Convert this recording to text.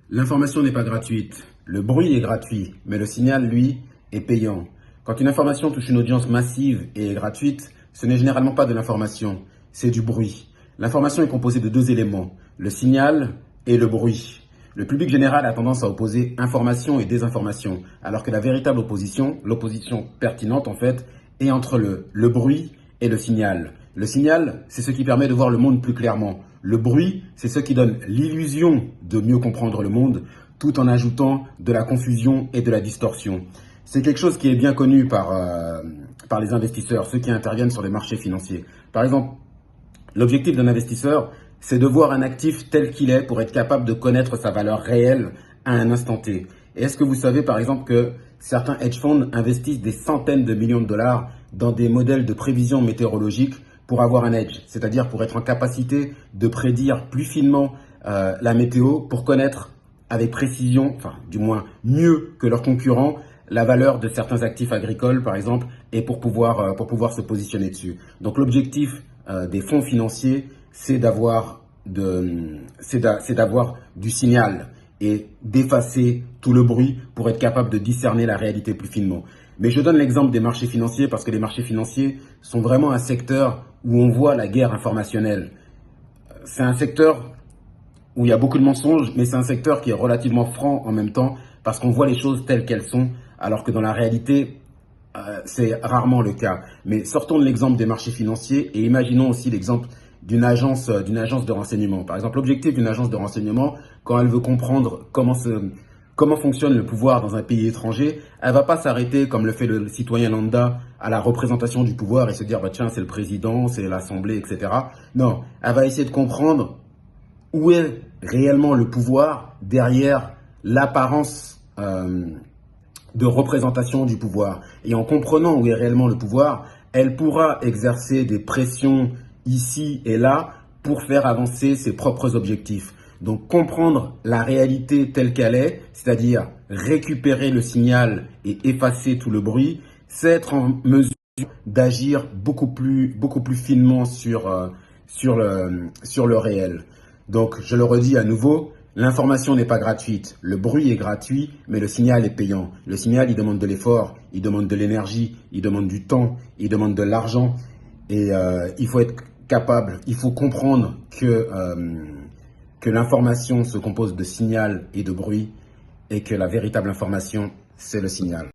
L'information n'est pas gratuite. Le bruit est gratuit, mais le signal, lui, est payant. Quand une information touche une audience massive et est gratuite, ce n'est généralement pas de l'information, c'est du bruit. L'information est composée de deux éléments, le signal et le bruit. Le public général a tendance à opposer information et désinformation, alors que la véritable opposition, l'opposition pertinente en fait, est entre le bruit et le signal. Le signal, c'est ce qui permet de voir le monde plus clairement. Le bruit, c'est ce qui donne l'illusion de mieux comprendre le monde, tout en ajoutant de la confusion et de la distorsion. C'est quelque chose qui est bien connu par les investisseurs, ceux qui interviennent sur les marchés financiers. Par exemple, l'objectif d'un investisseur, c'est de voir un actif tel qu'il est pour être capable de connaître sa valeur réelle à un instant T. Et est-ce que vous savez par exemple que certains hedge funds investissent des centaines de millions de dollars dans des modèles de prévision météorologique pour avoir un edge, c'est-à-dire pour être en capacité de prédire plus finement la météo, pour connaître avec précision, enfin du moins mieux que leurs concurrents, la valeur de certains actifs agricoles par exemple, et pour pouvoir se positionner dessus. Donc l'objectif des fonds financiers, c'est d'avoir du signal et d'effacer tout le bruit pour être capable de discerner la réalité plus finement. Mais je donne l'exemple des marchés financiers parce que les marchés financiers sont vraiment un secteur où on voit la guerre informationnelle. C'est un secteur où il y a beaucoup de mensonges, mais c'est un secteur qui est relativement franc en même temps parce qu'on voit les choses telles qu'elles sont, alors que dans la réalité, c'est rarement le cas. Mais sortons de l'exemple des marchés financiers et imaginons aussi l'exemple d'une agence de renseignement. Par exemple, l'objectif d'une agence de renseignement, quand elle veut comprendre comment fonctionne le pouvoir dans un pays étranger, elle va pas s'arrêter, comme le fait le citoyen lambda, à la représentation du pouvoir et se dire, bah tiens, c'est le président, c'est l'Assemblée, etc. Non, elle va essayer de comprendre où est réellement le pouvoir derrière l'apparence de représentation du pouvoir. Et en comprenant où est réellement le pouvoir, elle pourra exercer des pressions ici et là pour faire avancer ses propres objectifs. Donc comprendre la réalité telle qu'elle est, c'est-à-dire récupérer le signal et effacer tout le bruit, c'est être en mesure d'agir beaucoup plus finement sur le réel. Donc je le redis à nouveau, l'information n'est pas gratuite, le bruit est gratuit, mais le signal est payant. Le signal, il demande de l'effort, il demande de l'énergie, il demande du temps, il demande de l'argent. Et il faut être capable, il faut comprendre que l'information se compose de signal et de bruit et que la véritable information, c'est le signal.